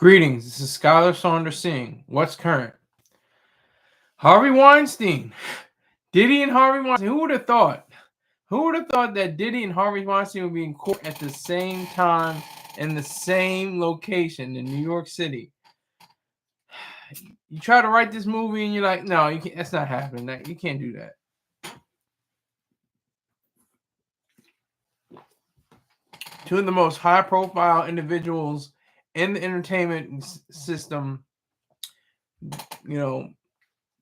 Greetings, this is Skylar Saunders Singh. What's current? Harvey Weinstein. Diddy and Harvey Weinstein. Who would have thought? Who would have thought that Diddy and Harvey Weinstein would be in court at the same time in the same location in New York City? You try to write this movie and you're like, no, you can't. That's not happening. You can't do that. Two of the most high-profile individuals in the entertainment system,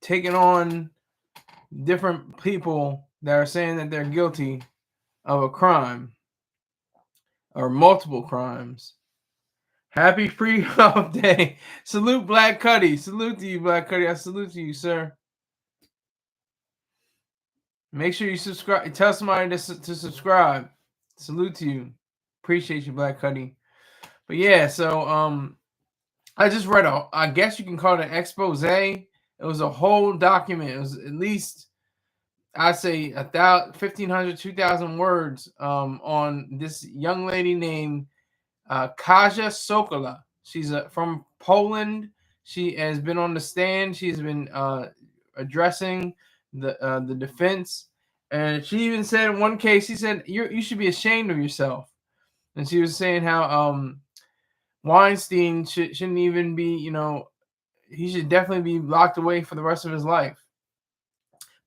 taking on different people that are saying that they're guilty of a crime or multiple crimes. Happy Freedom Day. Salute Black Cuddy. Salute to you, Black Cuddy. I salute to you, sir. Make sure you subscribe. Tell somebody to subscribe. Salute to you. Appreciate you, Black Cuddy. But yeah, so I just read I guess you can call it an expose. It was a whole document. It was at least, I'd say 1,500, 2,000 words on this young lady named Kaja Sokola. She's from Poland. She has been on the stand. She's been addressing the defense, and she even said in one case, she said, "You should be ashamed of yourself." And she was saying how Weinstein shouldn't even be, he should definitely be locked away for the rest of his life.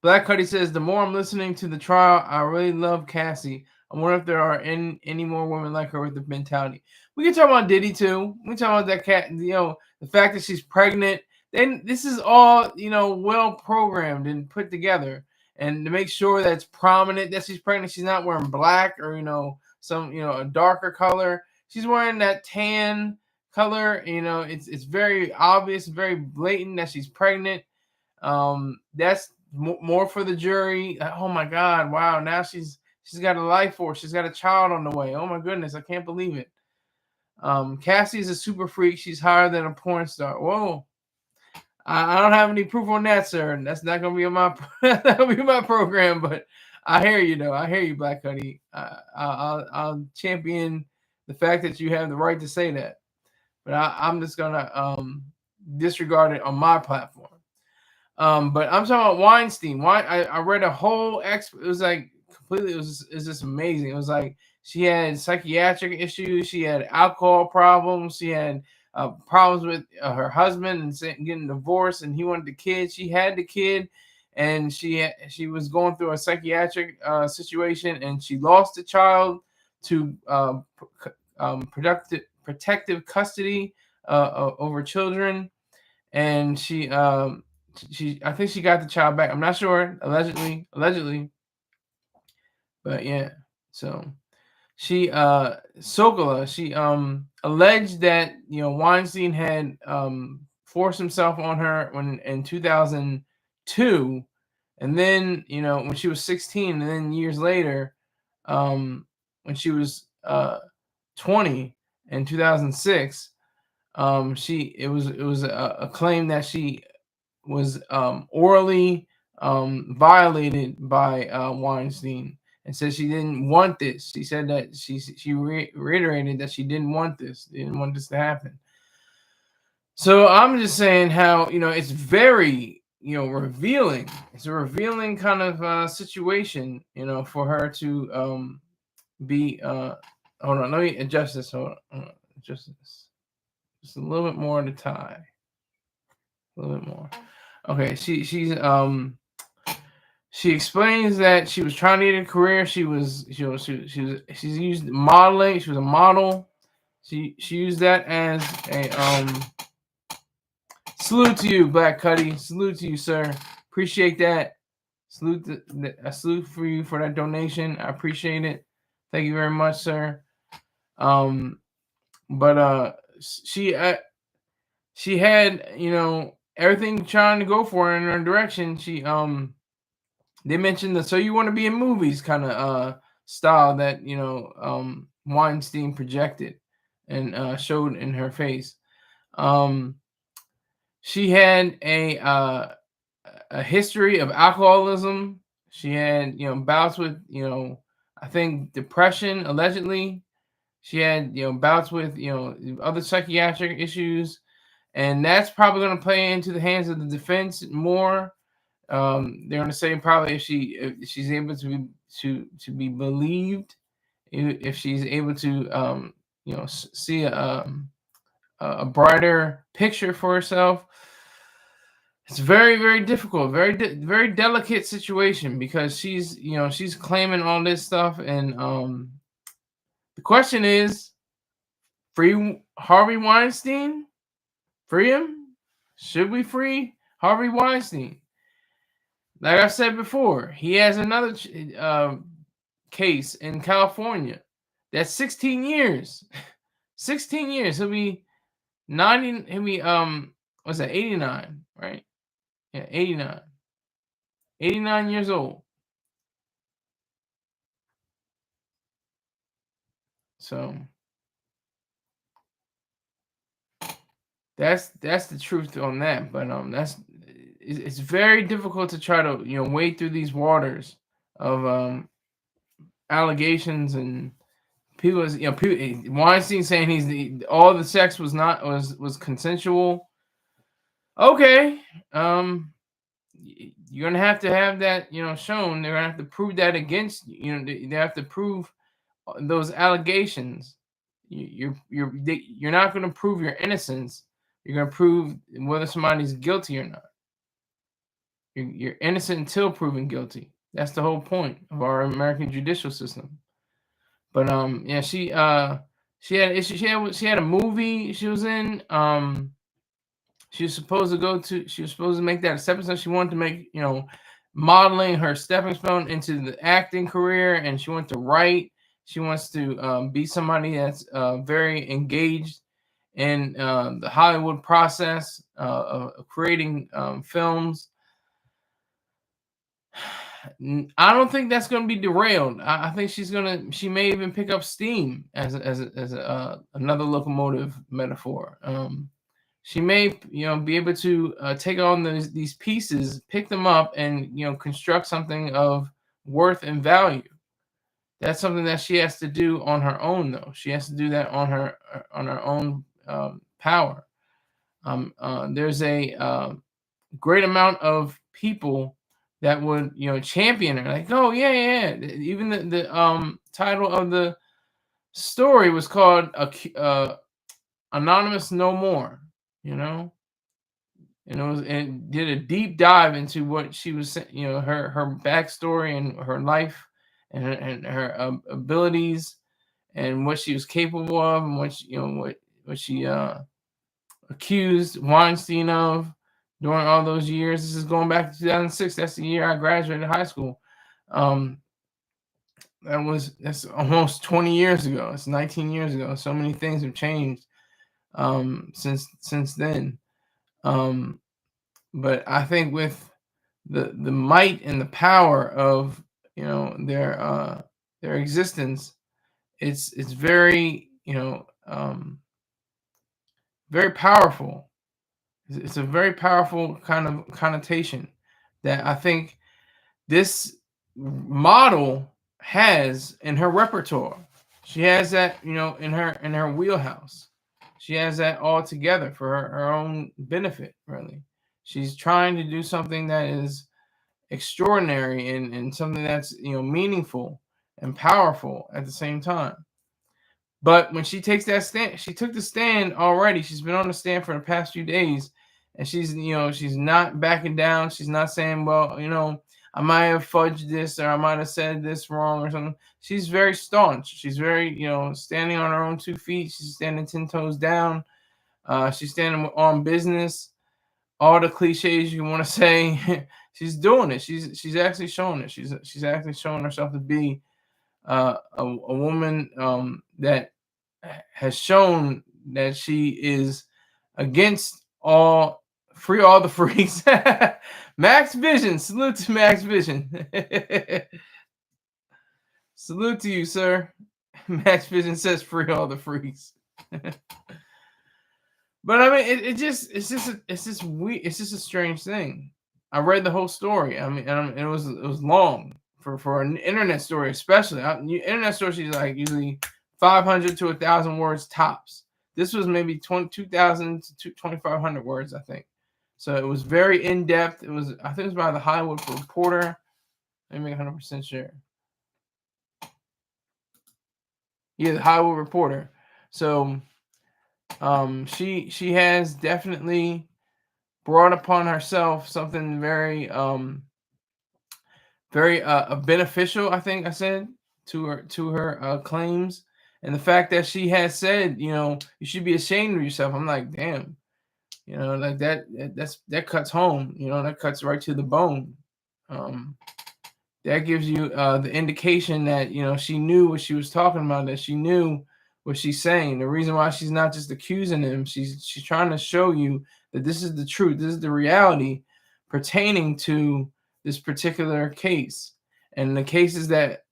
Black Cuddy says, the more I'm listening to the trial, I really love Cassie. I wonder if there are any more women like her with the mentality. We can talk about Diddy too. We can talk about that cat, the fact that she's pregnant. Then this is all, well programmed and put together. And to make sure that it's prominent that she's pregnant, she's not wearing black or, some, a darker color. She's wearing that tan color. It's very obvious, very blatant that she's pregnant. That's more for the jury. Oh my God! Wow! Now she's got a life force. She's got a child on the way. Oh my goodness! I can't believe it. Cassie is a super freak. She's higher than a porn star. Whoa! I don't have any proof on that, sir. That's not gonna be on my that'll be my program. But I hear you though. I hear you, Black Cuddy. I'll champion the fact that you have the right to say that. But I'm just gonna disregard it on my platform. But I'm talking about Weinstein. I read a whole it was like completely. It was just amazing. It was like she had psychiatric issues. She had alcohol problems. She had problems with her husband and getting divorced. And he wanted the kid. She had the kid, and she was going through a psychiatric situation, and she lost the child to protective custody over children, and she I think she got the child back. I'm not sure. Allegedly. But yeah. So she Sokola, she alleged that Weinstein had forced himself on her when in 2002, and then when she was 16, and then years later when she was 20 in 2006, it was a claim that she was orally violated by Weinstein, and said she didn't want this. She said that she reiterated that she didn't want this to happen. So I'm just saying how it's very revealing. It's a revealing kind of situation for her to be. Hold on, let me adjust this. Hold on, adjust this just a little bit more to tie. A little bit more. Okay, she explains that she was trying to get a career. She's used modeling. She was a model. She used that as a salute to you, Black Cuddy. Salute to you, sir. Appreciate that. A salute for you for that donation. I appreciate it. Thank you very much, sir. But she had everything trying to go for her in her direction. They mentioned the "so you want to be in movies" kind of style that Weinstein projected and showed in her face. She had a history of alcoholism. She had bouts with I think depression allegedly. She had, bouts with, other psychiatric issues, and that's probably going to play into the hands of the defense more. They're going to say probably if she's able to be believed, if she's able to, see a brighter picture for herself. It's very, very difficult, very delicate situation, because she's claiming all this stuff, and the question is, free Harvey Weinstein? Free him? Should we free Harvey Weinstein? Like I said before, he has another case in California that's 16 years. 16 years. He'll be 90. He'll be what's that? 89, right? Yeah, 89. 89 years old. So that's the truth on that. But it's very difficult to try to wade through these waters of allegations, and people, Weinstein saying all the sex was consensual. Okay, you're gonna have to have that shown. They're gonna have to prove that against they have to prove those allegations. You're not going to prove your innocence. You're going to prove whether somebody's guilty or not. You're innocent until proven guilty. That's the whole point of our American judicial system. But yeah, she had issues. She had a movie she was in. She was supposed to make that a stepping stone. She wanted to make modeling her stepping stone into the acting career, and she wanted to write. She wants to be somebody that's very engaged in the Hollywood process of creating films. I don't think that's going to be derailed. I think she may even pick up steam as another locomotive metaphor. She may be able to take on these pieces, pick them up, and construct something of worth and value. That's something that she has to do on her own, though. She has to do that on her own power. There's a great amount of people that would champion her, like, oh yeah. Even the title of the story was called Anonymous No More. And it did a deep dive into what she was, her backstory and her life, and her abilities, and what she was capable of, and what she accused Weinstein of during all those years. This is going back to 2006. That's the year I graduated high school. That's almost 20 years ago. It's 19 years ago. So many things have changed since then. But I think with the might and the power of their existence, it's very very powerful. It's a very powerful kind of connotation that I think this model has in her repertoire. She has that in her wheelhouse. She has that all together for her own benefit, really. She's trying to do something that is extraordinary, and something that's meaningful and powerful at the same time. But when she takes that stand, she took the stand already. She's been on the stand for the past few days, and she's not backing down. She's not saying, well, I might have fudged this, or I might have said this wrong or something. She's very staunch. She's very standing on her own 2 feet. She's standing 10 toes down. She's standing on business. All the cliches you want to say, she's doing it. She's actually showing it. She's actually showing herself to be a woman that has shown that she is against free all the freaks. Max Vision, salute to Max Vision. Salute to you, sir. Max Vision says free all the freaks. But I mean, it's just weird. It's just a strange thing. I read the whole story. I mean, and it was long for an internet story, especially. Internet stories is like usually 500 to 1,000 words tops. This was maybe 2,000 to 2,500 words, I think. So it was very in depth. It was, I think, it was by the Hollywood Reporter. Let me make 100% sure. Yeah, the Hollywood Reporter. So, she has definitely brought upon herself something very very beneficial, I think I said, to her claims, and the fact that she has said, you should be ashamed of yourself. I'm like, damn, like that cuts home. That cuts right to the bone. That gives you the indication that she knew what she was talking about, that she knew what she's saying. The reason why she's not just accusing him, she's trying to show you that this is the truth, this is the reality pertaining to this particular case and the cases that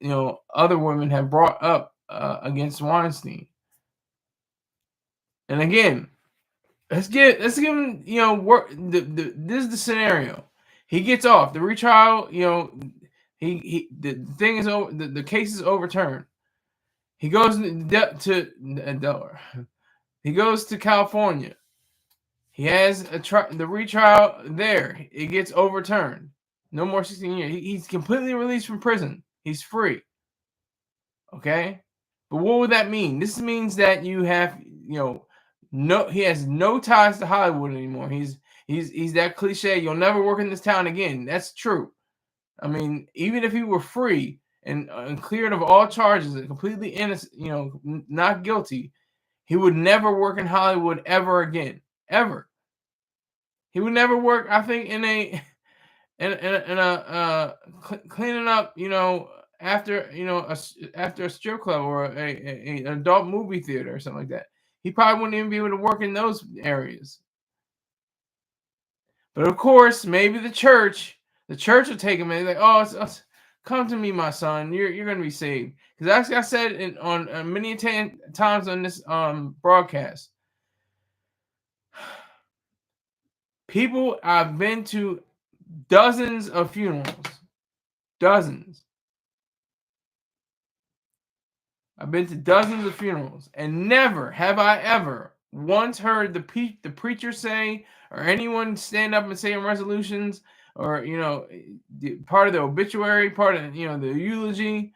other women have brought up against Weinstein. And again, let's give him work. This is the scenario. He gets off the retrial. The thing is over. The case is overturned. He goes to Delaware. He goes to California. He has the retrial there. It gets overturned. No more 16 years. He's completely released from prison. He's free. Okay, but what would that mean? This means that you have he has no ties to Hollywood anymore. He's that cliche. You'll never work in this town again. That's true. I mean, even if he were free and cleared of all charges and completely innocent, not guilty, he would never work in Hollywood ever again. Ever. He would never work, I think, in a cleaning up, after after a strip club or an adult movie theater or something like that. He probably wouldn't even be able to work in those areas. But of course, maybe the church will take him in. Like, oh, come to me, my son. You're going to be saved. Because actually, I said on many times on this broadcast, people, I've been to dozens of funerals. Dozens. I've been to dozens of funerals, and never have I ever once heard the preacher say, or anyone stand up and say in resolutions, or part of the obituary, part of the eulogy.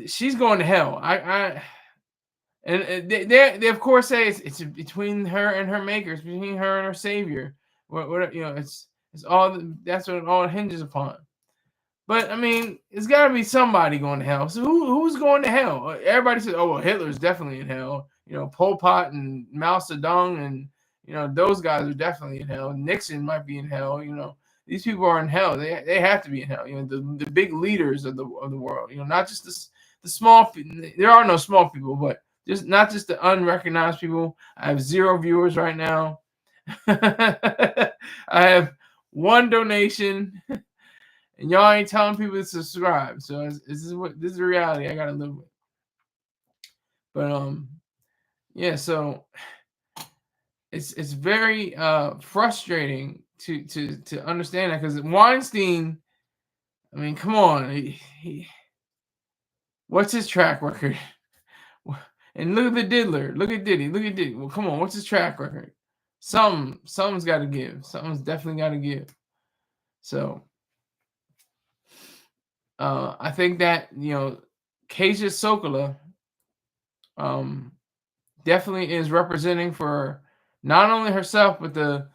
She's going to hell. And they of course say it's between her and her maker, it's between her and her savior. What it's all, that's what it all hinges upon. But I mean, it's got to be somebody going to hell. So who's going to hell? Everybody says, "Oh, well, Hitler's definitely in hell." Pol Pot and Mao Zedong, and those guys are definitely in hell. Nixon might be in hell. These people are in hell. They have to be in hell. The big leaders of the world. Not just the small. There are no small people, but just not just the unrecognized people. I have 0 viewers right now. I have 1 donation. And y'all ain't telling people to subscribe. So this is the reality I gotta live with. But yeah, so it's very frustrating to understand that, because Weinstein, I mean, come on, what's his track record? And look at the diddler, look at Diddy. Well, come on, what's his track record? Something's got to give. Something's definitely got to give. So. I think that Kaja Sokola definitely is representing for not only herself, but the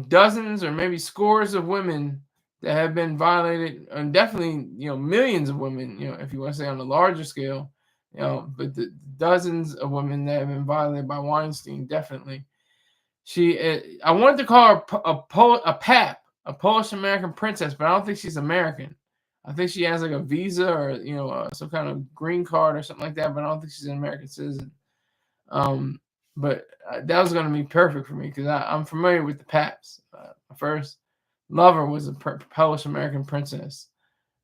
dozens or maybe scores of women that have been violated, and definitely millions of women, if you want to say on a larger scale, but the dozens of women that have been violated by Weinstein. Definitely, I wanted to call her a PAP, a Polish American princess, but I don't think she's American. I think she has like a visa or some kind of green card or something like that, but I don't think she's an American citizen. But that was going to be perfect for me, because I'm familiar with the Paps. My first lover was a Polish American princess,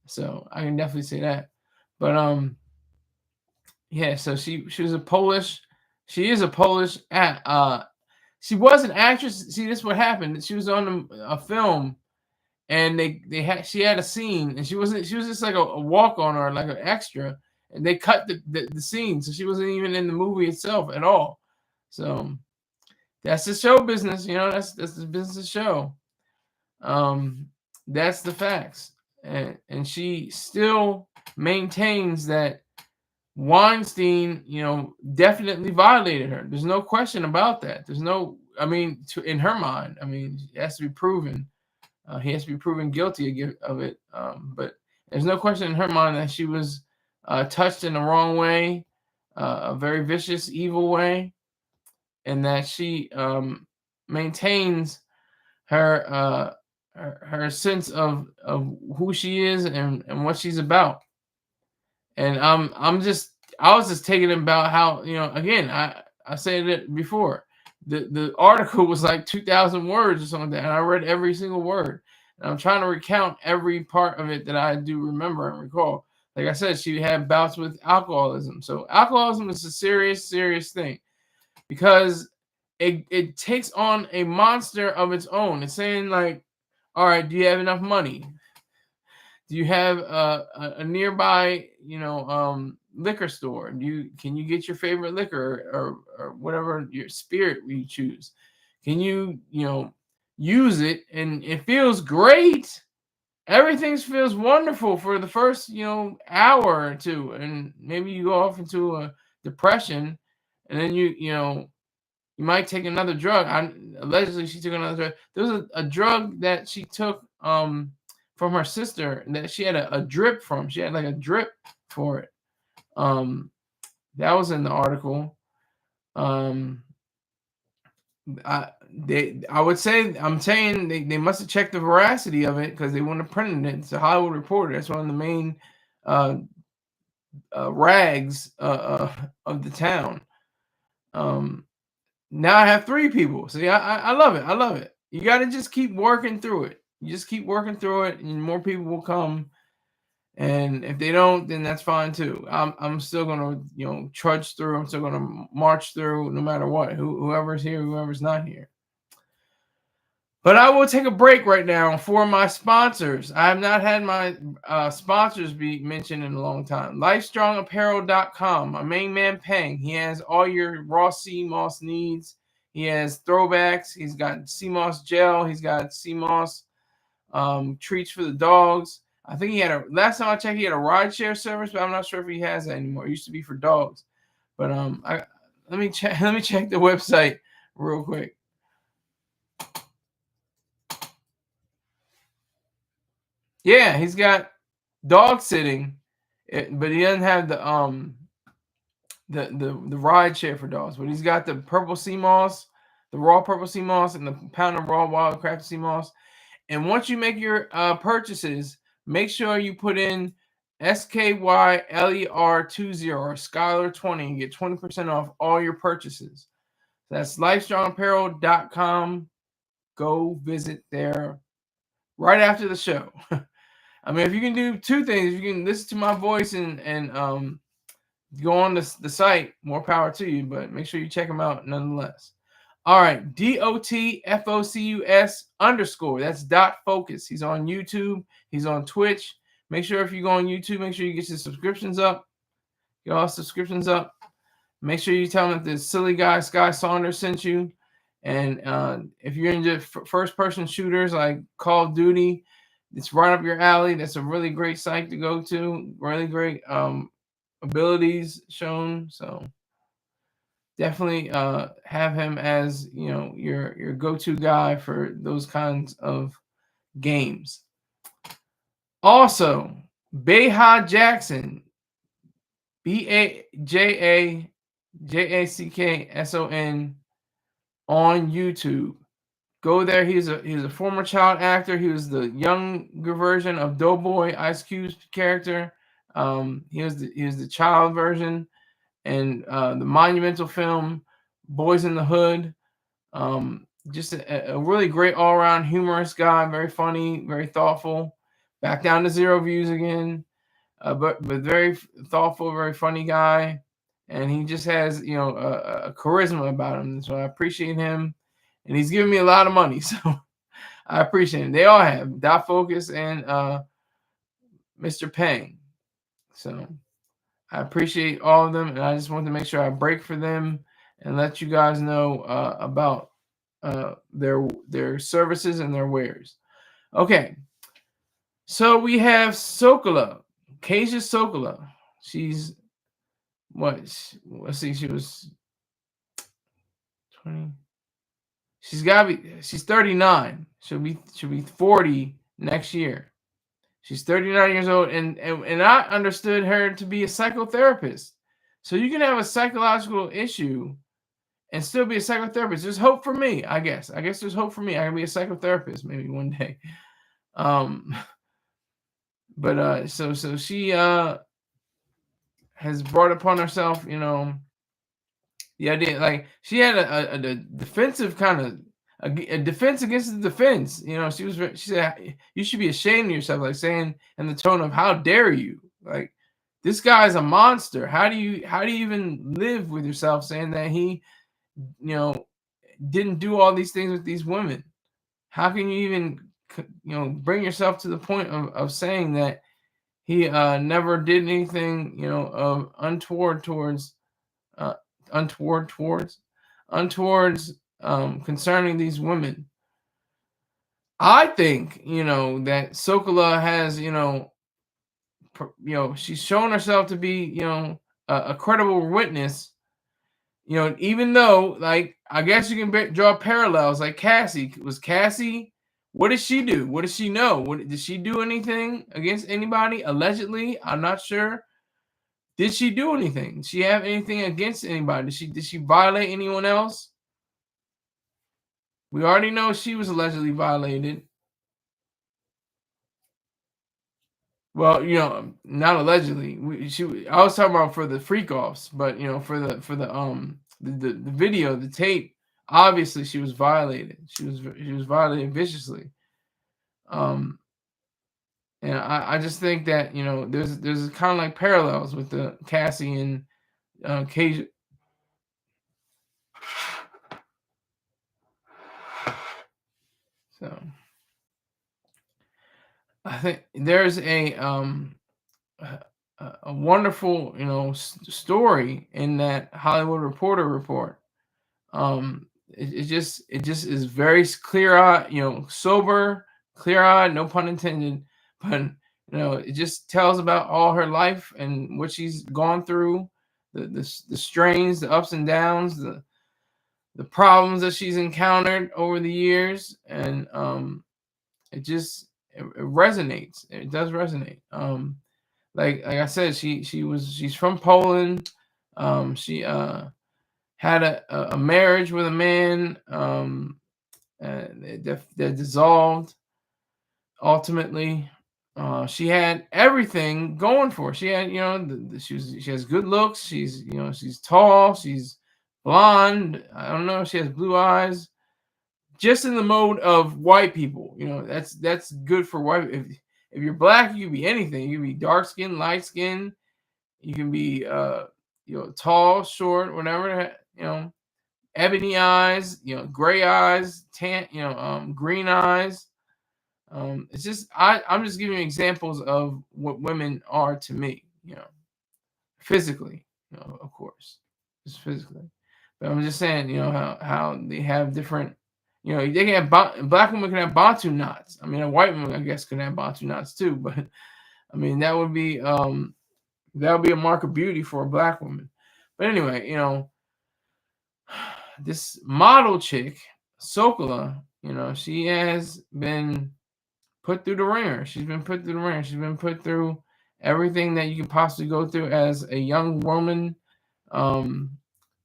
so I can definitely say that. But yeah, so she was a Polish. She is a Polish. She was an actress. See, this is what happened. She was on a film. And she had a scene, and she was just like a walk on, or like an extra, and they cut the scene, so she wasn't even in the movie itself at all. So that's the show business, that's the business show. That's the facts. And she still maintains that Weinstein, definitely violated her. There's no question about that. There's no, in her mind, it has to be proven. He has to be proven guilty of it. But there's no question in her mind that she was touched in the wrong way, a very vicious, evil way, and that she maintains her her sense of who she is and what she's about. And I was just taking about how, again, I said it before. The article was like 2,000 words or something like that, and I read every single word. And I'm trying to recount every part of it that I do remember and recall. Like I said, she had bouts with alcoholism. So alcoholism is a serious, serious thing, because it takes on a monster of its own. It's saying like, all right, do you have enough money? Do you have a nearby, liquor store? Can you get your favorite liquor or whatever your spirit you choose? Can you, use it? And it feels great. Everything feels wonderful for the first, hour or two, and maybe you go off into a depression, and then you might take another drug. Allegedly, she took another drug. There was a drug that she took from her sister that she had a drip from. She had like a drip for it. That was in the article. I would say, I'm saying they must have checked the veracity of it, because they wouldn't have printed it. It's a Hollywood Reporter. That's one of the main rags of the town. Now I have 3 people. See, I love it. I love it. You got to just keep working through it. You just keep working through it, and more people will come. And if they don't, then that's fine too. I'm still gonna, trudge through. I'm still gonna march through, no matter what. Whoever's here, whoever's not here. But I will take a break right now for my sponsors. I have not had my sponsors be mentioned in a long time. LifeStrongApparel.com. My main man, Peng. He has all your raw sea moss needs. He has throwbacks. He's got sea moss gel. He's got sea moss treats for the dogs. I think last time I checked, he had a rideshare service, but I'm not sure if he has that anymore. It used to be for dogs. But let me check the website real quick. Yeah, he's got dog sitting, but he doesn't have the ride share for dogs. But he's got the purple sea moss, the raw purple sea moss, and the pound of raw wildcraft sea moss. And once you make your purchases, make sure you put in SKYLER20 or Skyler20 and get 20% off all your purchases. That's LifeStrongApparel.com. Go visit there right after the show. If you can do 2 things, you can listen to my voice and go on the site, more power to you, but make sure you check them out nonetheless. All right, DOTFOCUS_. That's dot focus. He's on YouTube. He's on Twitch. Make sure if you go on YouTube, make sure you get your subscriptions up. Get all subscriptions up. Make sure you tell him that this silly guy, Sky Saunders, sent you. And if you're into first-person shooters like Call of Duty, it's right up your alley. That's a really great site to go to. Really great abilities shown. So definitely have him as your go-to guy for those kinds of games. Also, Beha Jackson, BAJACKSON on YouTube. Go there. He's a former child actor. He was the younger version of Doughboy, Ice Cube's character. He was the child version, and the monumental film Boys in the Hood. Just a really great all-around humorous guy. Very funny, very thoughtful. Back down to 0 views again, but very thoughtful, very funny guy. And he just has a charisma about him. So I appreciate him. And he's giving me a lot of money, so I appreciate it. They all have Dot Focus and Mr. Peng. So I appreciate all of them, and I just want to make sure I break for them and let you guys know about their services and their wares. Okay, so we have Sokola, Kaja Sokola. She's what? Let's see, she was 20. She's got to be. She's 39. She'll be 40 next year. She's 39 years old, and I understood her to be a psychotherapist. So you can have a psychological issue and still be a psychotherapist. There's hope for me, I guess. I guess there's hope for me. I can be a psychotherapist maybe one day. Um, but so she has brought upon herself, the idea, like she had a defensive kind of a defense against the defense. She said you should be ashamed of yourself, like saying in the tone of how dare you, like this guy's a monster. How do you even live with yourself saying that he didn't do all these things with these women? How can you even bring yourself to the point of saying that he never did anything of untoward towards uh, untoward towards untowards concerning these women? I think that Sokola has she's shown herself to be a credible witness. Even though, like, I guess you can draw parallels. Like Cassie. What did she do? What does she know? Did she do anything against anybody? Allegedly, I'm not sure. Did she do anything? Did she have anything against anybody? Did she violate anyone else? We already know she was allegedly violated. Well, not allegedly. I was talking about for the freak offs, but for the video, the tape. Obviously, she was violated. She was violated viciously. Um, and I just think that there's kind of like parallels with the Cassie and Cage. So I think there's a wonderful story in that Hollywood Reporter report. It just is very clear eyed, sober, clear eyed, no pun intended, but it just tells about all her life and what she's gone through, the strains, the ups and downs, the problems that she's encountered over the years, and it resonates. It does resonate. Like I said, she's from Poland. She had a marriage with a man that dissolved ultimately. She had everything going for her. She had, she has good looks. She's tall. She's blonde. I don't know. She has blue eyes. Just in the mode of white people, that's good for white. If you're black, you can be anything. You can be dark skin, light skin. You can be tall, short, whatever. Ebony eyes, gray eyes, tan, green eyes. It's just I'm just giving you examples of what women are to me, physically, of course, just physically. But I'm just saying, how they have different, they can have black women can have bantu knots. I mean, a white woman, I guess, can have bantu knots too. But I mean, that would be a mark of beauty for a black woman. But anyway, this model chick, Sokola, she has been put through the ringer. She's been put through the ringer. She's been put through everything that you can possibly go through as a young woman. Um,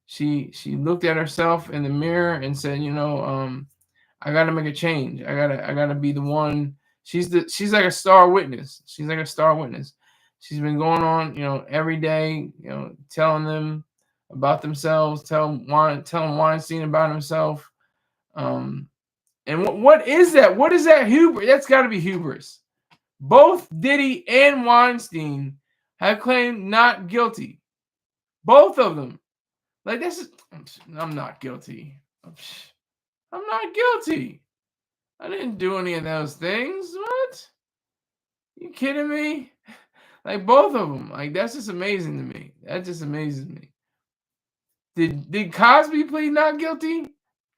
she looked at herself in the mirror and said, I gotta make a change. I gotta be the one. She's like a star witness. She's like a star witness. She's been going on, every day, telling them about themselves, telling Weinstein about himself. And what is that? What is that hubris? That's got to be hubris. Both Diddy and Weinstein have claimed not guilty. Both of them. Like this is, I'm not guilty. I'm not guilty. I didn't do any of those things. What? You kidding me? Like both of them. Like that's just amazing to me. That just amazes me. Did Cosby plead not guilty?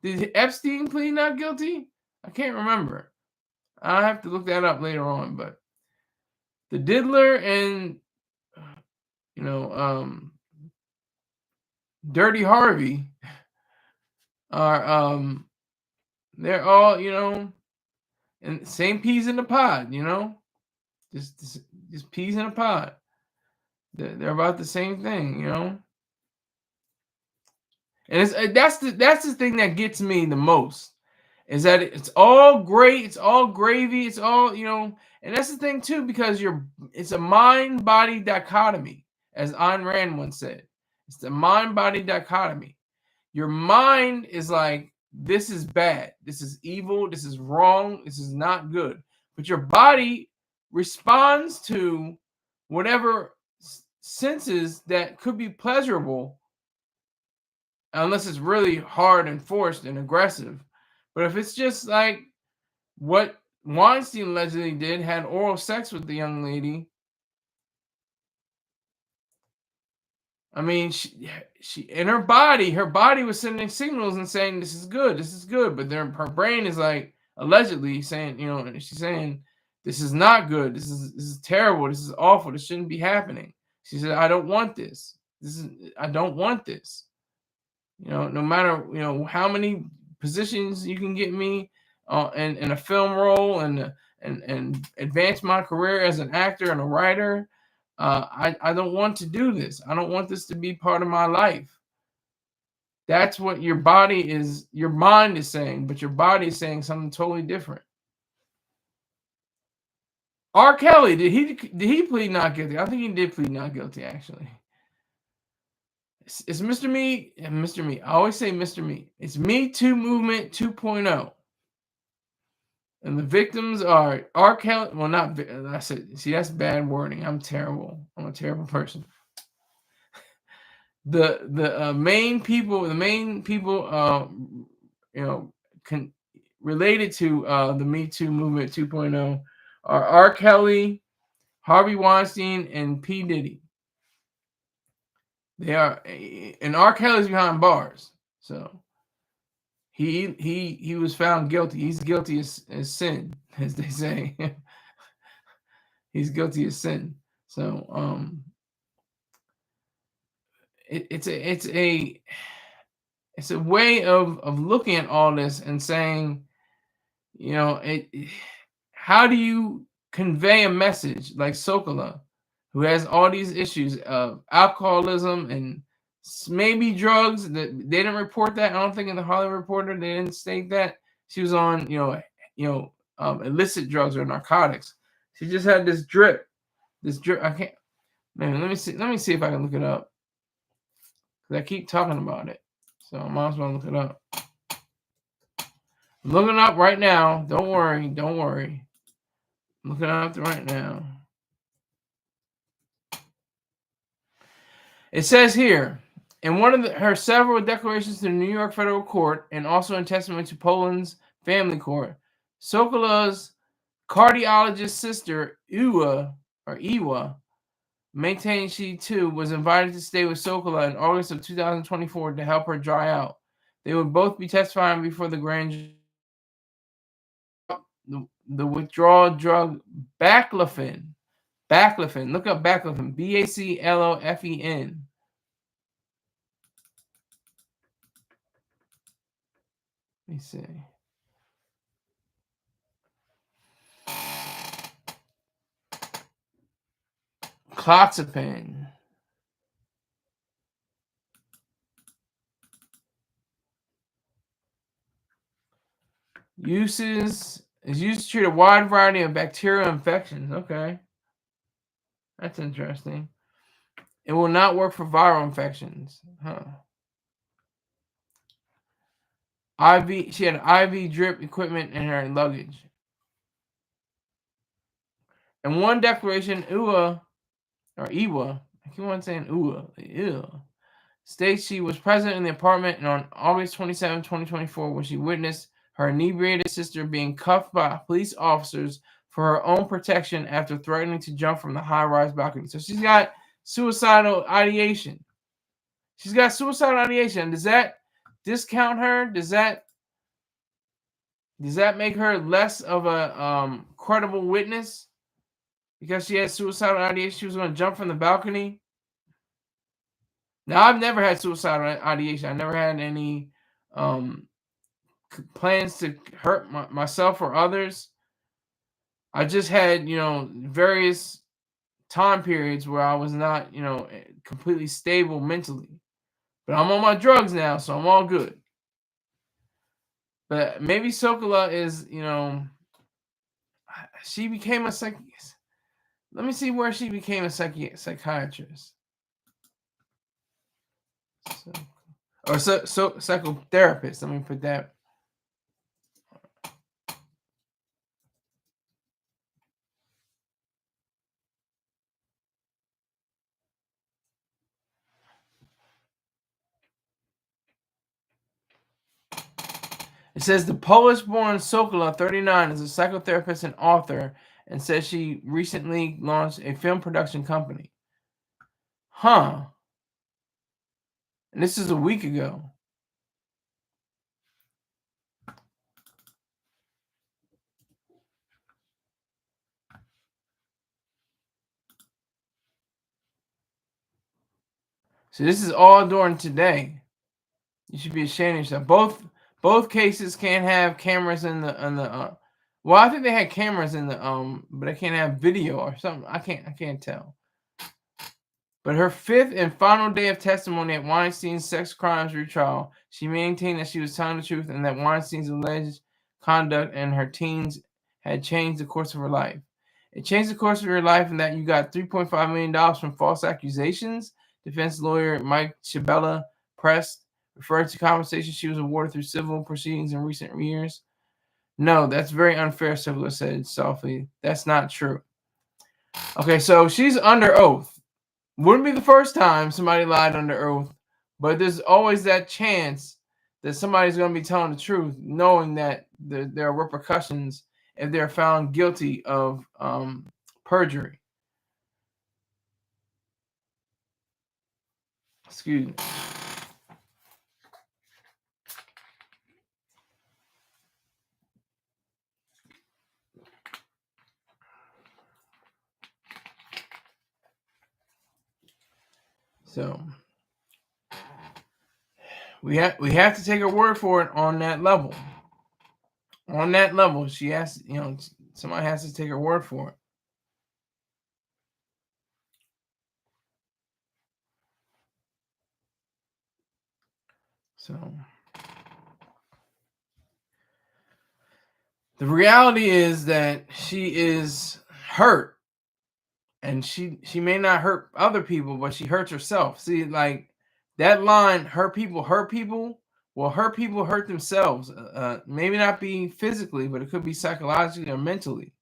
Did Epstein plead not guilty? I can't remember. I'll have to look that up later on. But the Diddler and you know Dirty Harvey are they're all and same peas in the pod. Just peas in a pod. They're about the same thing. And that's the thing that gets me the most is that it's all great, it's all gravy, it's all and that's the thing too because it's a mind body dichotomy, as Ayn Rand once said. It's the mind body dichotomy. Your mind is like this is bad, this is evil, this is wrong, this is not good, but your body responds to whatever senses that could be pleasurable unless it's really hard and forced and aggressive. But if it's just like what Weinstein allegedly did, had oral sex with the young lady. I mean, she in her body was sending signals and saying this is good. But then her brain is like allegedly saying, she's saying this is not good. This is terrible. This is awful. This shouldn't be happening. She said, I don't want this. I don't want this. No matter how many positions you can get me in a film role and advance my career as an actor and a writer, I don't want to do this. I don't want this to be part of my life. That's what your mind is saying, but your body is saying something totally different. R. Kelly, did he plead not guilty? I think he did plead not guilty, actually. It's Mr. Me and Mr. Me. I always say Mr. Me. It's Me Too Movement 2.0. And the victims are R. Kelly. Well, not I said. See, that's bad wording. I'm terrible. I'm a terrible person. The main people, related to the Me Too Movement 2.0 are R. Kelly, Harvey Weinstein, and P. Diddy. They are, and R. Kelly's behind bars, so he was found guilty. He's guilty as sin, as they say. He's guilty as sin. So it's a way of looking at all this and saying, how do you convey a message like Sokola, who has all these issues of alcoholism and maybe drugs? That they didn't report that. I don't think in the Hollywood Reporter they didn't state that she was on illicit drugs or narcotics. She just had this drip. I can't. Man, let me see if I can look it up. Cause I keep talking about it, so I might as well look it up. I'm looking it up right now. Don't worry. I'm looking it up right now. It says here, in one of her several declarations to the New York federal court, and also in testimony to Poland's family court, Sokola's cardiologist sister, Iwa, maintained she too was invited to stay with Sokola in August of 2024 to help her dry out. They would both be testifying before the grand jury. The withdrawal drug baclofen. Look up baclofen. Baclofen. Let me see. Clozapine. Is used to treat a wide variety of bacterial infections. Okay. That's interesting. It will not work for viral infections. Huh. She had IV drip equipment in her luggage. In one declaration, Iwa, I keep on saying Iwa, states she was present in the apartment and on August 27, 2024, when she witnessed her inebriated sister being cuffed by police officers for her own protection after threatening to jump from the high-rise balcony. So she's got suicidal ideation. She's got suicidal ideation. Does that discount her? Does that make her less of a credible witness because she had suicidal ideation? She was going to jump from the balcony. Now, I've never had suicidal ideation. I never had any plans to hurt myself or others. I just had, various time periods where I was not, completely stable mentally. But I'm on my drugs now, so I'm all good. But maybe Sokola is, she became a psychiatrist. Let me see where she became a psychiatrist. Or psychotherapist. Let me put that. It says the Polish-born Sokola, 39, is a psychotherapist and author, and says she recently launched a film production company. Huh. And this is a week ago. So this is all during today. You should be ashamed of yourself. Both cases can't have cameras in the well, I think they had cameras in the but they can't have video or something. I can't tell. But her fifth and final day of testimony at Weinstein's sex crimes retrial, she maintained that she was telling the truth and that Weinstein's alleged conduct in her teens had changed the course of her life. It changed the course of your life in that you got $3.5 million from false accusations. Defense lawyer Mike Chabella pressed, referred to compensation she was awarded through civil proceedings in recent years. No, that's very unfair, Sokola said softly. That's not true. Okay, so she's under oath. Wouldn't be the first time somebody lied under oath, but there's always that chance that somebody's going to be telling the truth, knowing that there are repercussions if they're found guilty of perjury. Excuse me. So we have to take her word for it on that level. On that level, she has, somebody has to take her word for it. So the reality is that she is hurt, and she may not hurt other people, but she hurts herself. See, like that line, her people. Well, her people hurt themselves. Maybe not be physically, but it could be psychologically or mentally.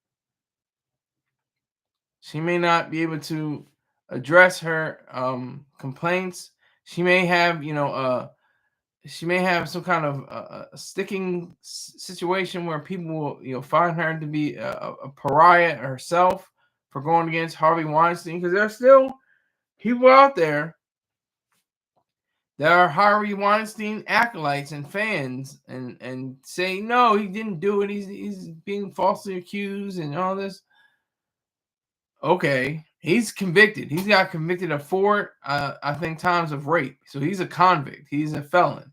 She may not be able to address her complaints. She may have, she may have some kind of a sticking situation where people will, find her to be a pariah herself for going against Harvey Weinstein, because there are still people out there that are Harvey Weinstein acolytes and fans and say, no, he didn't do it. He's being falsely accused and all this. Okay, he's convicted. He's got convicted of 4, I think, times of rape. So he's a convict. He's a felon.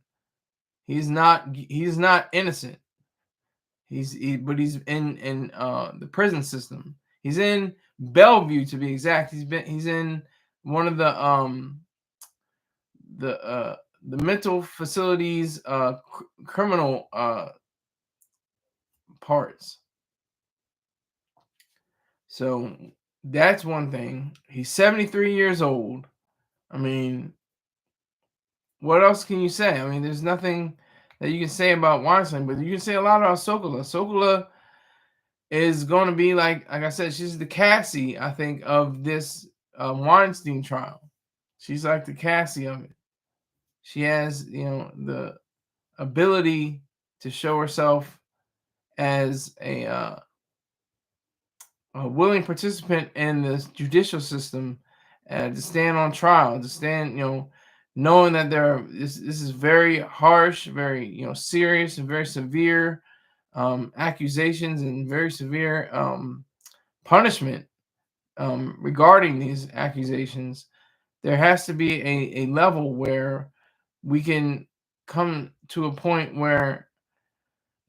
He's not innocent. But he's in the prison system. He's in Bellevue, to be exact. He's in one of the mental facilities criminal parts. So that's one thing. He's 73 years old. I mean, what else can you say? I mean, there's nothing that you can say about Weinstein, but you can say a lot about Sokola. Sokola is going to be like I said, she's the Cassie, I think, of this Weinstein trial. She's like the Cassie of it. She has, the ability to show herself as a a willing participant in the judicial system, to stand on trial, to stand, knowing that this is very harsh, very serious, and very severe accusations, and very severe punishment regarding these accusations. There has to be a level where we can come to a point where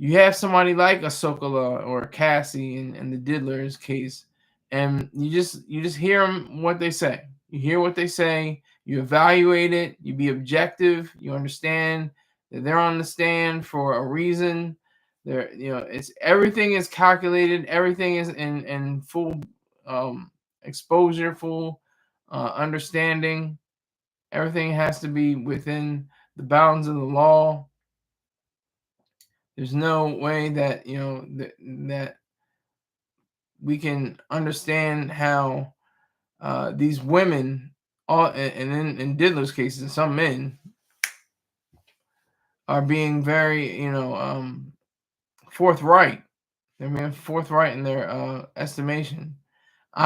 you have somebody like a Sokola or a Cassie in the Diddler's case, and you just hear them what they say. You hear what they say. You evaluate it. You be objective. You understand that they're on the stand for a reason. It's everything is calculated. Everything is in full exposure, full understanding. Everything has to be within the bounds of the law. There's no way that that we can understand how these women, all and in Diddler's cases, some men are being very forthright. They're being forthright in their estimation. We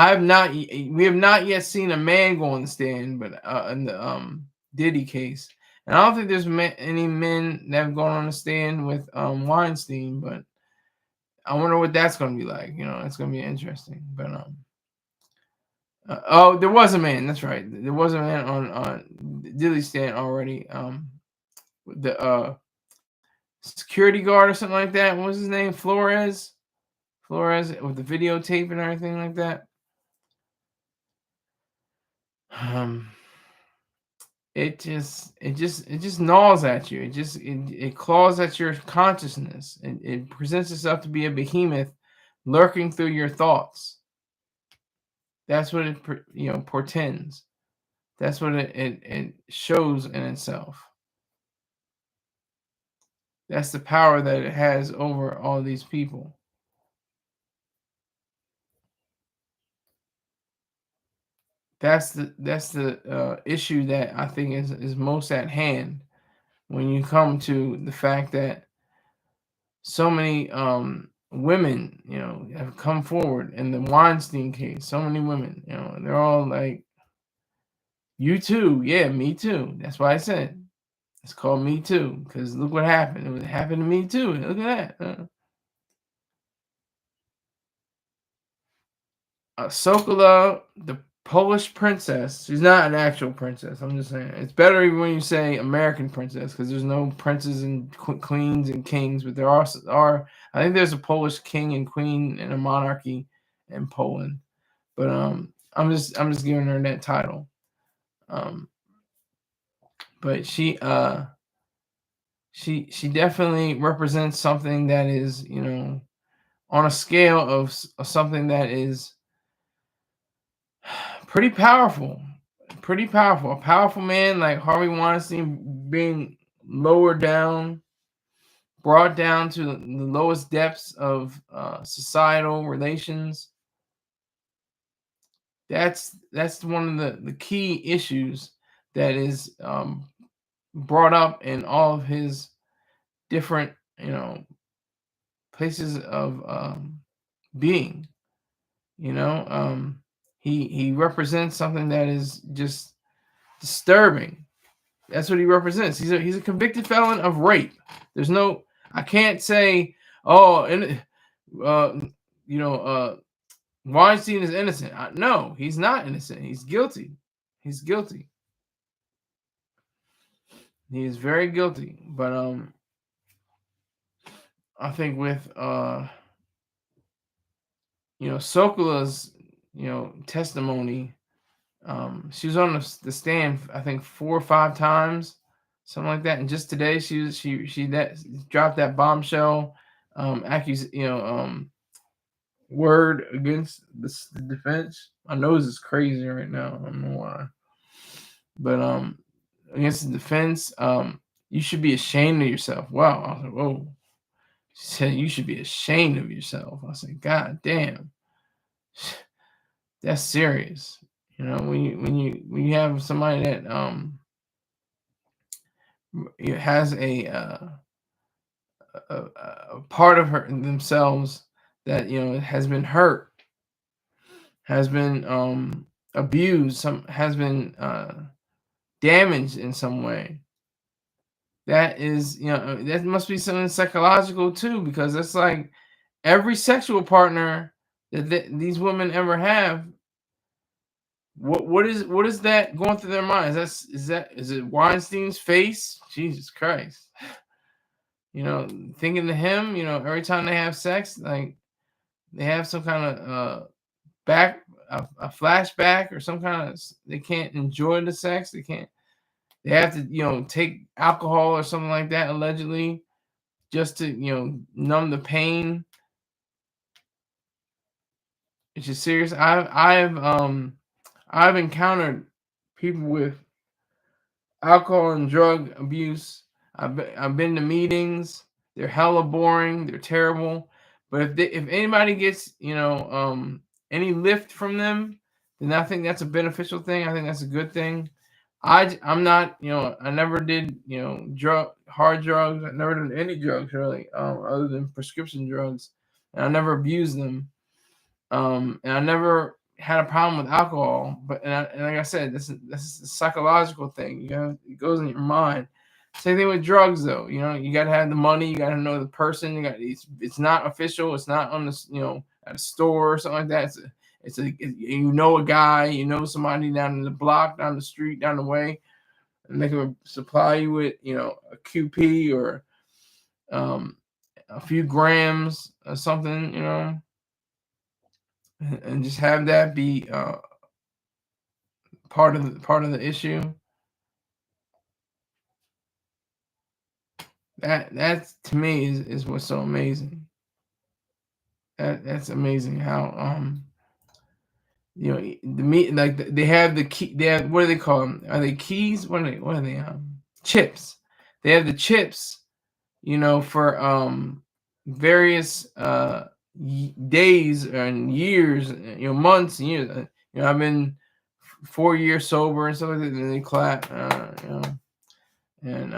have not yet seen a man go on the stand, but in the Diddy case, and I don't think there's any men that have gone on the stand with Weinstein, but I wonder what that's going to be like. It's going to be interesting. But oh, there was a man. That's right. There was a man on Dilly's stand already. The security guard or something like that. What was his name? Flores. Flores with the videotape and everything like that. Um, it just gnaws at you. It claws at your consciousness. It presents itself to be a behemoth lurking through your thoughts. That's what it portends. That's what it shows in itself. That's the power that it has over all these people. That's the issue that I think is most at hand when you come to the fact that so many women, have come forward in the Weinstein case. So many women, they're all like, "You too, yeah, me too." That's why I said it's called Me Too, because look what happened. It happened to me too. Look at that. Sokola, the Polish princess. She's not an actual princess. I'm just saying. It's better even when you say American princess, because there's no princes and queens and kings, but there are. I think there's a Polish king and queen and a monarchy in Poland. But I'm just giving her that title. Um, but she definitely represents something that is on a scale of something that is pretty powerful. Pretty powerful. A powerful man like Harvey Weinstein being lowered down, brought down to the lowest depths of societal relations. That's one of the key issues that is brought up in all of his different places of being. You know, he represents something that is just disturbing. That's what he represents. He's a convicted felon of rape. There's no. I can't say, oh, and uh, you know, Weinstein is innocent. No, he's not innocent. He's guilty. He's guilty. He is very guilty. But I think with Sokola's testimony, she was on the stand I think 4 or 5 times, something like that. And just today she that dropped that bombshell word against the defense. My nose is crazy right now. I don't know why. But against the defense, you should be ashamed of yourself. Wow. I was like, whoa. She said you should be ashamed of yourself. I said, God damn. That's serious. When you have somebody that has a part of her themselves that has been hurt, has been abused, has been damaged in some way. That is, that must be something psychological too, because it's like every sexual partner that these women ever have. What is that going through their minds? Is it Weinstein's face? Jesus Christ! Thinking to him, every time they have sex, like they have some kind of back a flashback or some kind of, they can't enjoy the sex. They have to take alcohol or something like that, allegedly, just to numb the pain. It's just serious. I've encountered people with alcohol and drug abuse. I've been to meetings. They're hella boring. They're terrible. But if anybody gets any lift from them, then I think that's a beneficial thing. I think that's a good thing. I'm not, I never did hard drugs. I never did any drugs really, other than prescription drugs, and I never abused them. And I never had a problem with alcohol, but and like I said, this is a psychological thing. It goes in your mind. Same thing with drugs, though. You got to have the money. You got to know the person. It's not official. It's not on the at a store or something like that. A guy. Somebody down in the block, down the street, down the way, and they can supply you with a QP or a few grams or something. And just have that be part of the issue. That's to me is what's so amazing. That's amazing how the meat, like they have the key. They have, what do they call them? Are they keys? What are they chips? They have the chips. For various days and years, months and years. I've been 4 years sober and stuff like that. And they clap, and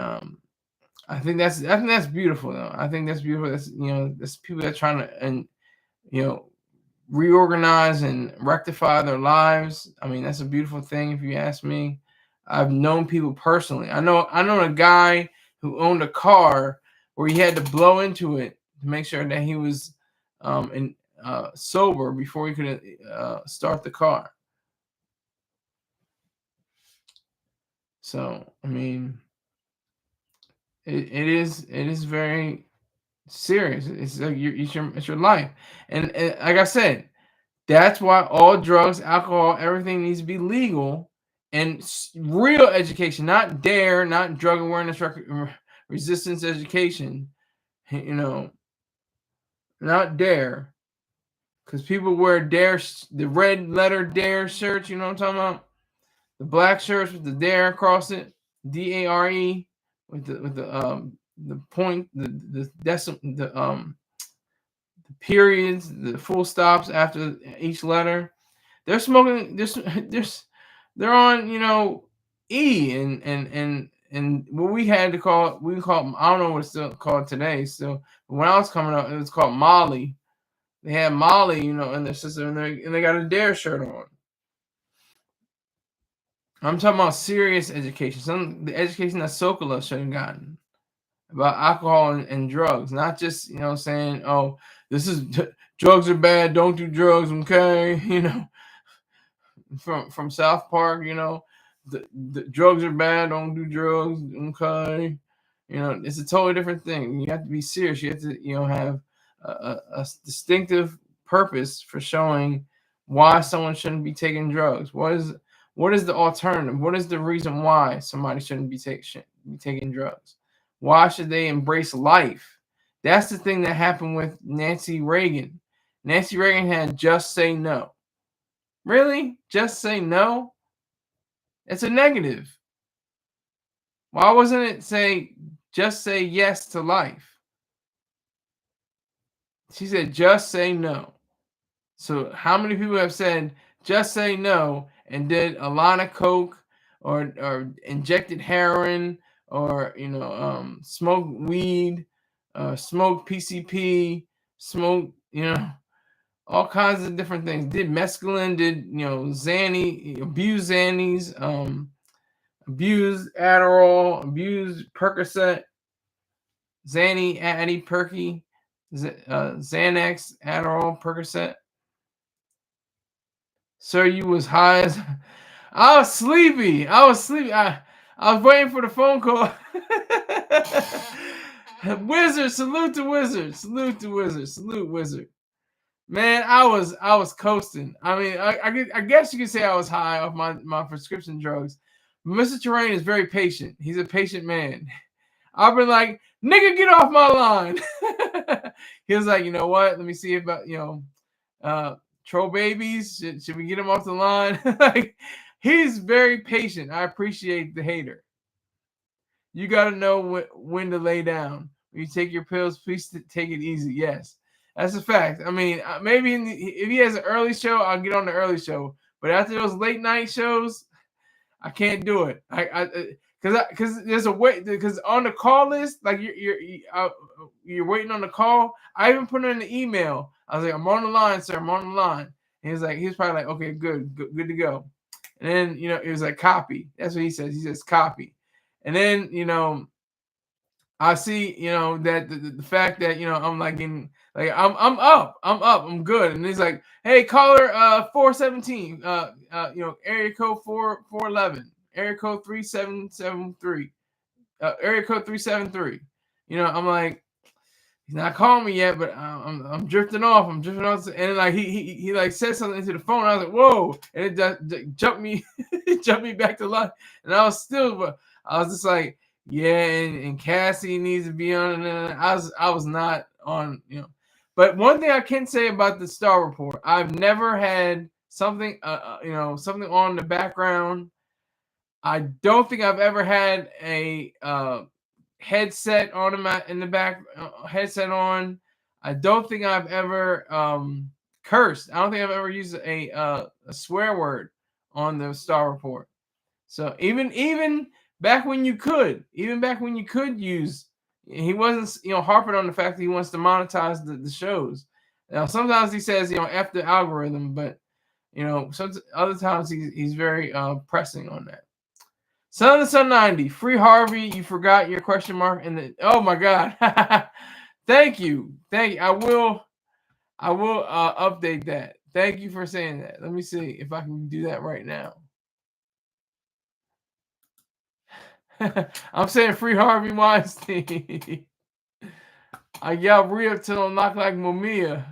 I think that's beautiful though. I think that's beautiful. That's people that are trying to you know reorganize and rectify their lives. I mean, that's a beautiful thing if you ask me. I've known people personally. I know a guy who owned a car where he had to blow into it to make sure that he was sober before he could start the car. So I mean, it is very serious. It's like it's your life, and like I said, that's why all drugs, alcohol, everything needs to be legal and real education, not DARE, not drug awareness resistance education. Not DARE, because people wear DARE, the red letter DARE shirts. You know what I'm talking about? The black shirts with the DARE across it, DARE, with the point, the decimal, the periods, the full stops after each letter. They're smoking. They're on E and what we had to call, we call it, I don't know what it's still called today. So when I was coming up, it was called Molly. They had Molly, in their system, and they got a DARE shirt on. I'm talking about serious education. The education that Sokola should have gotten about alcohol and drugs, not just saying, "Oh, this is drugs are bad. Don't do drugs." Okay, from South Park, the drugs are bad. Don't do drugs. Okay, it's a totally different thing. You have to be serious. You have to have a distinctive purpose for showing why someone shouldn't be taking drugs. What is the alternative? What is the reason why somebody shouldn't be taking drugs? Why should they embrace life? That's the thing that happened with Nancy Reagan. Nancy Reagan had just say no. Really? Just say no? It's a negative. Why wasn't it just say yes to life? She said just say no. So how many people have said just say no and did a line of coke or injected heroin or smoked weed, smoked PCP, smoked all kinds of different things. Did mescaline, did Xanny, abused Xannies, abused Adderall, abused Percocet, Xanny, Addy, Perky, Xanax, Adderall, Percocet. Sir, you was high as I was sleepy. I was sleepy. I was waiting for the phone call. Wizard, salute to Wizard. Salute to Wizard. Salute Wizard. Man, I was coasting. I mean, I guess you could say I was high off my prescription drugs. Mr. Terrain is very patient. He's a patient man. I've been like, nigga, get off my line. He was like, you know what? Let me see about troll babies. Should we get him off the line? Like, he's very patient. I appreciate the hater. You got to know when to lay down. When you take your pills, please take it easy. Yes, that's a fact. I mean, maybe if he has an early show, I'll get on the early show. But after those late night shows, I can't do it. Because there's a way. Because on the call list, like you're waiting on the call. I even put it in the email. I was like, I'm on the line, sir. I'm on the line. And he was probably like, okay, good to go. And then it was like copy. That's what he says. He says copy. And then I see that the fact that I'm like I'm up, I'm good. And he's like, hey, caller 417, area code 411, area code 3773, area code 373. I'm like, he's not calling me yet, but I'm drifting off. I'm drifting off, and like he like said something into the phone. I was like, whoa, and it jumped me, jumped me back to life. And I was just like, yeah, and Cassie needs to be on. And I was not on, But one thing I can say about the Star Report, I've never had something, something on the background. I don't think I've ever had a headset on in the back, headset on. I don't think I've ever cursed. I don't think I've ever used a swear word on the Star Report. So even back when you could use, he wasn't harping on the fact that he wants to monetize the shows. Now sometimes he says F the algorithm, but some other times he's very pressing on that. Son of the Sun 90, free Harvey. You forgot your question mark in the. Oh my God! Thank you. I will update that. Thank you for saying that. Let me see if I can do that right now. I'm saying free Harvey Weinstein. I yell re-up till I'm knock like Mumia.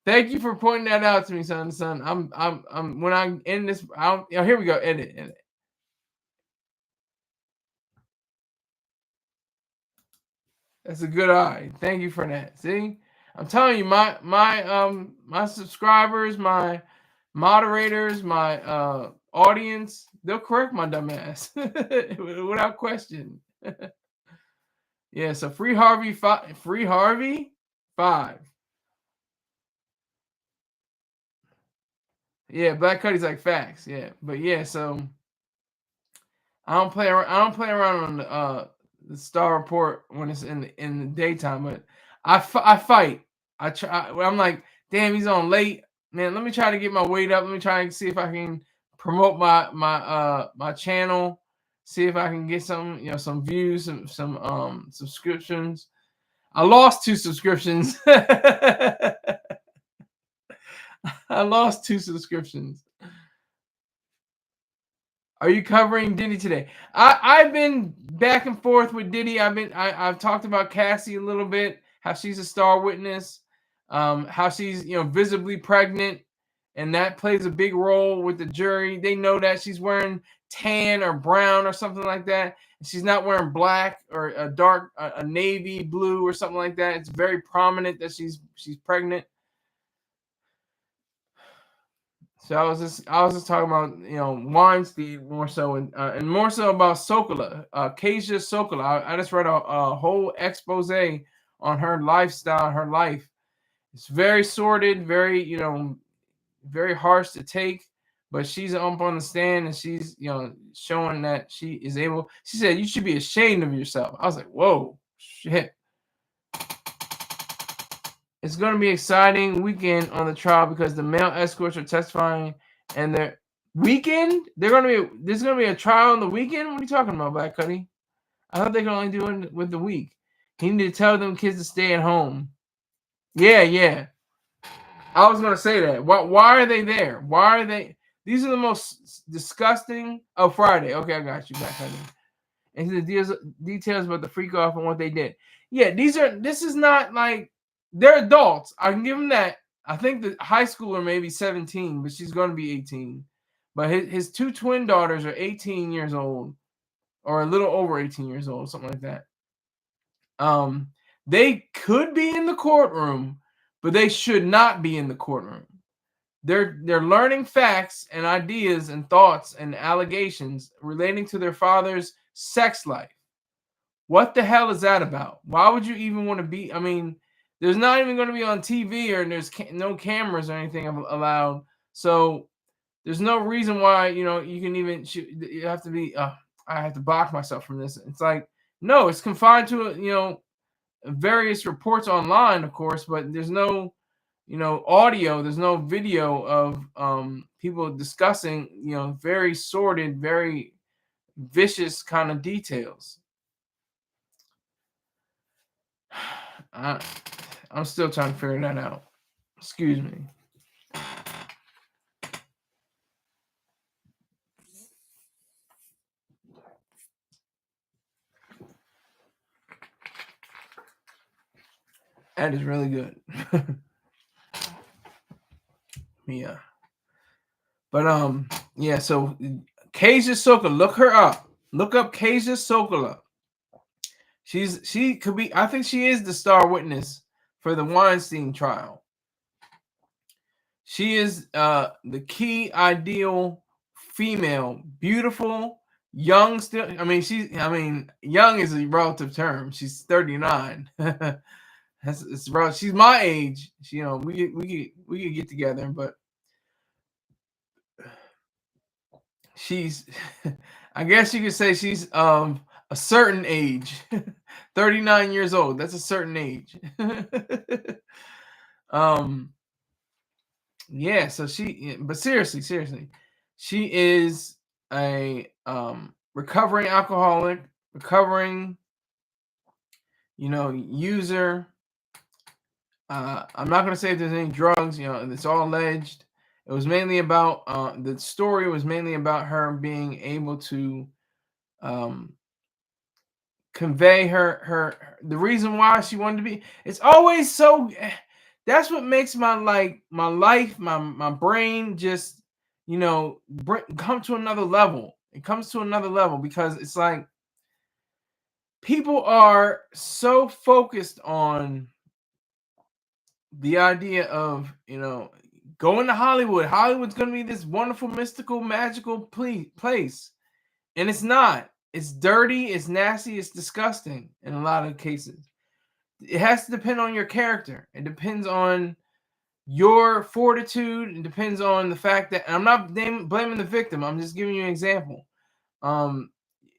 Thank you for pointing that out to me, son. I'm when I end this. Here we go. Edit. That's a good eye. Thank you for that. See, I'm telling you, my subscribers, my moderators, my audience, they'll correct my dumb ass without question. Yeah, so free Harvey 5. Yeah, Black Cuddy's like facts. Yeah, but yeah, so I don't play around on the Star Report when it's in the daytime, but I fight. I'm like, damn, he's on late. Man, let me try to get my weight up. Let me try and see if I can promote my channel. See if I can get some views, some subscriptions. I lost 2 subscriptions. I lost 2 subscriptions. Are you covering Diddy today? I've been back and forth with Diddy. I've talked about Cassie a little bit, how she's a star witness, how she's visibly pregnant, and that plays a big role with the jury. They know that she's wearing tan or brown or something like that. She's not wearing black or a dark, a navy blue or something like that. It's very prominent that she's pregnant. So I was just talking about Weinstein more so, and more so about Sokola, Kaja Sokola. I just read a whole expose on her lifestyle, her life. It's very sordid, very very harsh to take. But she's up on the stand and she's showing that she is able. She said, "You should be ashamed of yourself." I was like, "Whoa, shit." It's going to be exciting weekend on the trial because the male escorts are testifying, and their weekend there's going to be a trial on the weekend. What are you talking about, Black Cuddy? I thought they could only do it with the week. He needed to tell them kids to stay at home. Yeah. I was going to say that. Why are they there? Why are they? These are the most disgusting. Oh, Friday. Okay, I got you, Black Cuddy. And the details about the freak off and what they did. Yeah, this is not like they're adults. I can give them that. I think the high schooler may be 17, but she's going to be 18. But his two twin daughters are 18 years old, or a little over 18 years old, something like that. They could be in the courtroom, but they should not be in the courtroom. They're learning facts and ideas and thoughts and allegations relating to their father's sex life. What the hell is that about? Why would you even want to be? I mean, there's not even going to be on TV, or there's no cameras or anything allowed. So there's no reason why, you can even shoot. You have to be. I have to block myself from this. It's like, no, it's confined to various reports online, of course, but there's no audio. There's no video of people discussing very sordid, very vicious kind of details. I'm still trying to figure that out. Excuse me. That is really good. Yeah. But yeah, so Kaja Sokola, look her up. Look up Kaja Sokola. She could be, I think she is the star witness for the Weinstein trial. She is the key ideal female, beautiful, young still. Young is a relative term. She's 39. She's my age. We could get together, but she's I guess you could say she's a certain age. 39 years old. That's a certain age. Yeah, so but seriously, she is a recovering alcoholic, recovering user. I'm not going to say if there's any drugs, it's all alleged. It was mainly about the story was mainly about her being able to convey her the reason why she wanted to be. It's always so. That's what makes my life, my brain just come to another level. It comes to another level because it's like people are so focused on the idea of going to Hollywood. Hollywood's going to be this wonderful, mystical, magical place, and it's not. It's dirty, it's nasty, it's disgusting in a lot of cases. It has to depend on your character. It depends on your fortitude. It depends on the fact that, and I'm not blaming the victim. I'm just giving you an example.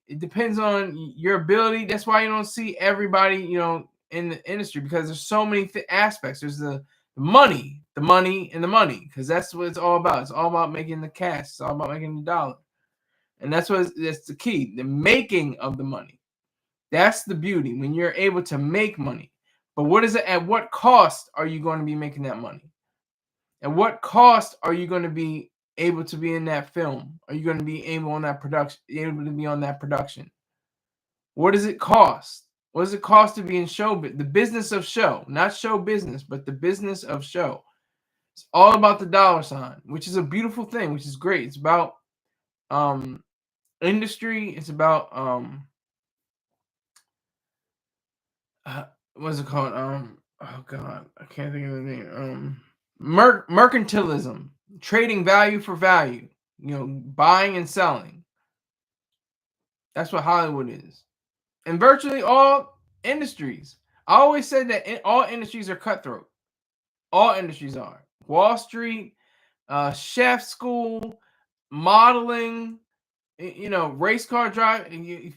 It depends on your ability. That's why you don't see everybody, in the industry, because there's so many aspects. There's the money, because that's what it's all about. It's all about making the cash. It's all about making the dollar. And that's the key, the making of the money. That's the beauty, when you're able to make money. But what is it? At what cost are you going to be making that money? At what cost are you going to be able to be in that film? Are you going to be able to be on that production? What does it cost? What does it cost to be in show? The business of show, not show business, but the business of show. It's all about the dollar sign, which is a beautiful thing, which is great. It's about industry. It's about what's it called? Oh God, I can't think of the name. Mercantilism, trading value for value. Buying and selling. That's what Hollywood is, and virtually all industries. I always said that all industries are cutthroat. All industries are. Wall Street, chef school, modeling, race car driving,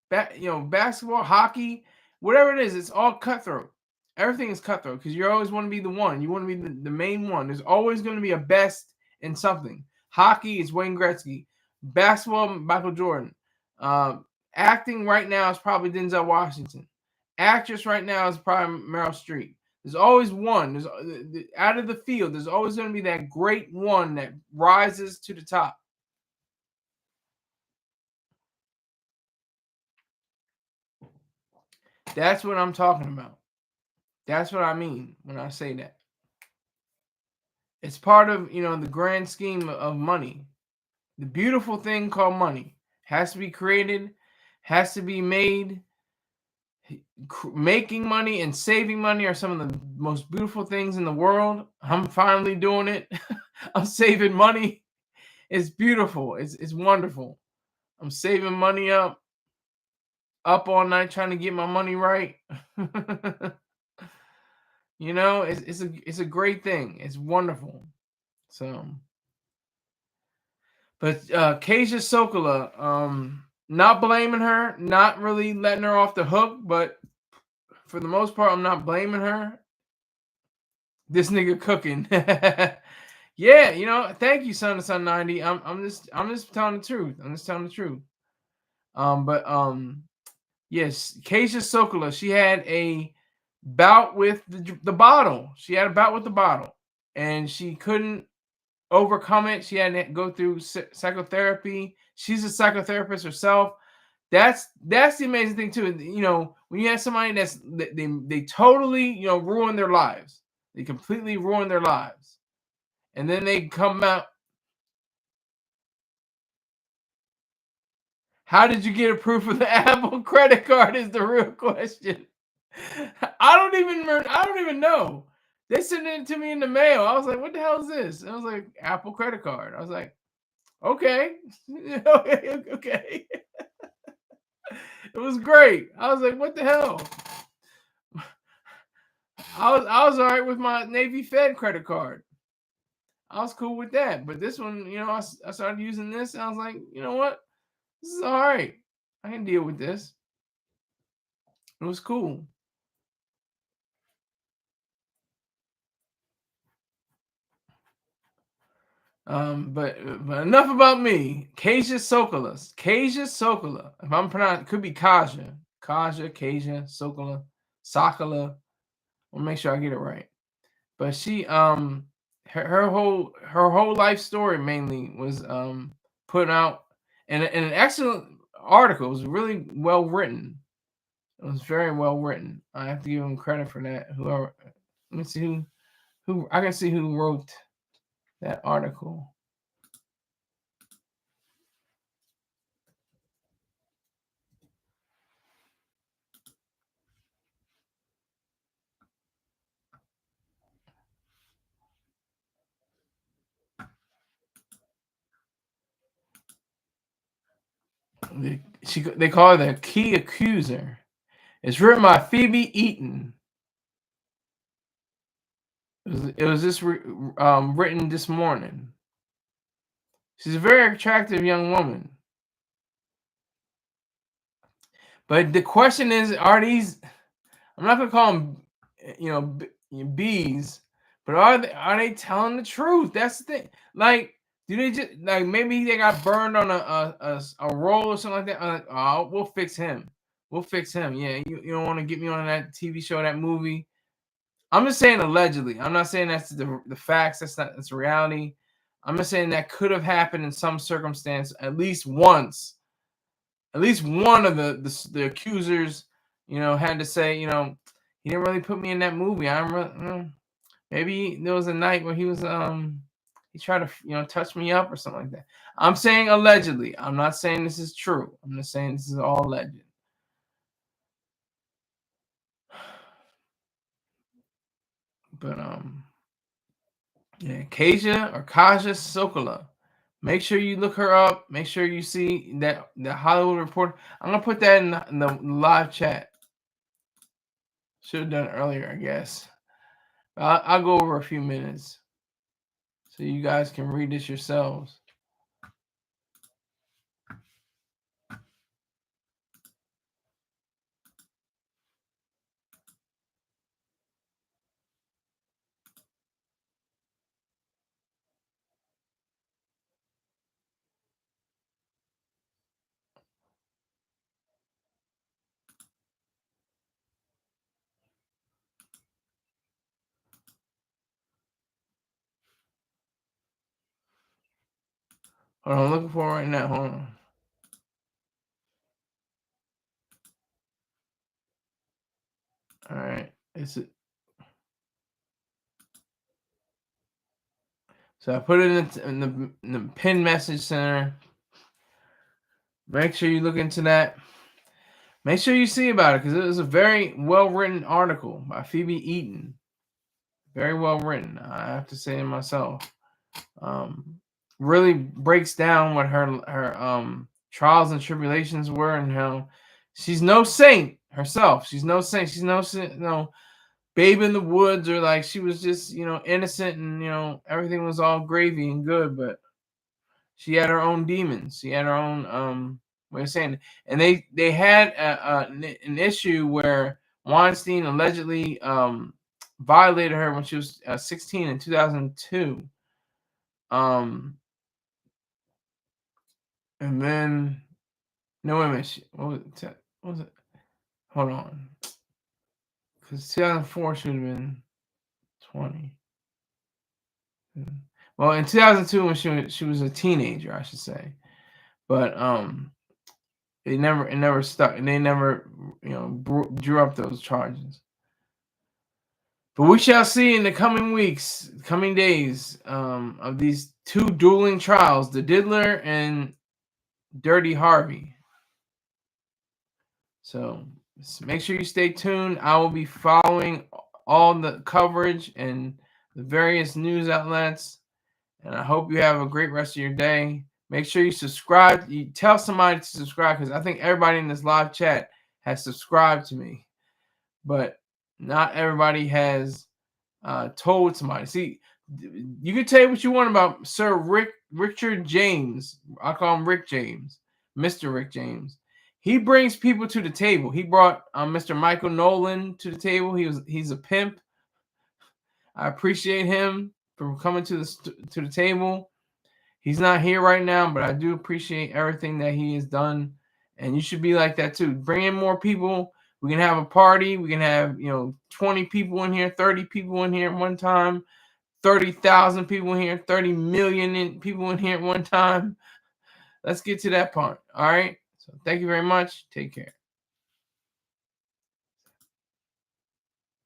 basketball, hockey, whatever it is, it's all cutthroat. Everything is cutthroat because you always want to be the one. You want to be the main one. There's always going to be a best in something. Hockey is Wayne Gretzky. Basketball, Michael Jordan. Acting right now is probably Denzel Washington. Actress right now is probably Meryl Streep. There's always one. There's out of the field. There's always going to be that great one that rises to the top. That's what I'm talking about. That's what I mean when I say that. It's part of, the grand scheme of money. The beautiful thing called money has to be created, has to be made. Making money and saving money are some of the most beautiful things in the world. I'm finally doing it. I'm saving money. It's beautiful. It's wonderful. I'm saving money up all night trying to get my money right. It's a great thing. It's wonderful. So, but Kaja Sokola, not blaming her, not really letting her off the hook, but for the most part, I'm not blaming her. This nigga cooking. Yeah, thank you, son of son 90. I'm just telling the truth. I'm just telling the truth. But yes, Kaja Sokola, she had a bout with the bottle. She had a bout with the bottle, and she couldn't overcome it. She had to go through psychotherapy. She's a psychotherapist herself. That's the amazing thing too. When you have somebody they totally ruin their lives. They completely ruin their lives, and then they come out. How did you get a proof of the Apple credit card? Is the real question. I don't even know. They sent it to me in the mail. I was like, "What the hell is this?" And I was like, "Apple credit card." I was like, "Okay, okay." It was great. I was like, "What the hell?" I was all right with my Navy Fed credit card. I was cool with that. But this one, I started using this, and I was like, you know what? This is all right. I can deal with this. It was cool. But enough about me. Kaja Sokola. Kaja Sokola. If I'm pronouncing, could be Kaja. Kaja Sokola. Sokola. I'll make sure I get it right. But she her whole life story mainly was put out in an excellent article. It was really well written. It was very well written. I have to give him credit for that. Whoever, let me see who I can see who wrote that article. They call it the key accuser. It's written by Phoebe Eaton. It was this written this morning. She's a very attractive young woman. But the question is, are these? I'm not gonna call them, bees, but are they telling the truth? That's the thing. Like, do they just like maybe they got burned on a roll or something like that? Like, oh, we'll fix him. We'll fix him. Yeah, you don't want to get me on that TV show, that movie. I'm just saying allegedly. I'm not saying that's the facts. That's reality. I'm just saying that could have happened in some circumstance at least once. At least one of the accusers, had to say, he didn't really put me in that movie. Maybe there was a night where he tried to touch me up or something like that. I'm saying allegedly. I'm not saying this is true. I'm just saying this is all alleged. But yeah, Kaja Sokola. Make sure you look her up. Make sure you see that the Hollywood Reporter. I'm gonna put that in the live chat. Should have done it earlier, I guess. I'll go over a few minutes so you guys can read this yourselves. Hold on, I'm looking for it right now. Hold on. All right. So I put it in the pin message center. Make sure you look into that. Make sure you see about it because it was a very well written article by Phoebe Eaton. Very well written, I have to say it myself. Really breaks down what her trials and tribulations were and how she's no saint herself. She's no saint. She's no babe in the woods, or like she was just innocent and everything was all gravy and good, but she had her own demons. She had her own way of saying it. And they had an issue where Weinstein allegedly violated her when she was 16 in 2002. And then no, wait a minute. What was it? Hold on, because 2004 should have been 20. Well, in 2002 when she was a teenager, I should say. But it never stuck, and they never drew up those charges. But we shall see in the coming weeks, coming days, of these two dueling trials, the Diddler and Dirty Harvey. So make sure you stay tuned. I will be following all the coverage and the various news outlets. And I hope you have a great rest of your day. Make sure you subscribe. You tell somebody to subscribe, because I think everybody in this live chat has subscribed to me. But not everybody has told somebody. See, you can tell what you want about Sir Richard James. I call him Rick James, Mr. Rick James. He brings people to the table. He brought Mr. Michael Nolan to the table. He's a pimp. I appreciate him for coming to the table. He's not here right now, but I do appreciate everything that he has done. And you should be like that too. Bring in more people. We can have a party. We can have 20 people in here, 30 people in here at one time, 30,000 people in here, 30 million people in here at one time. Let's get to that point. All right. So thank you very much. Take care.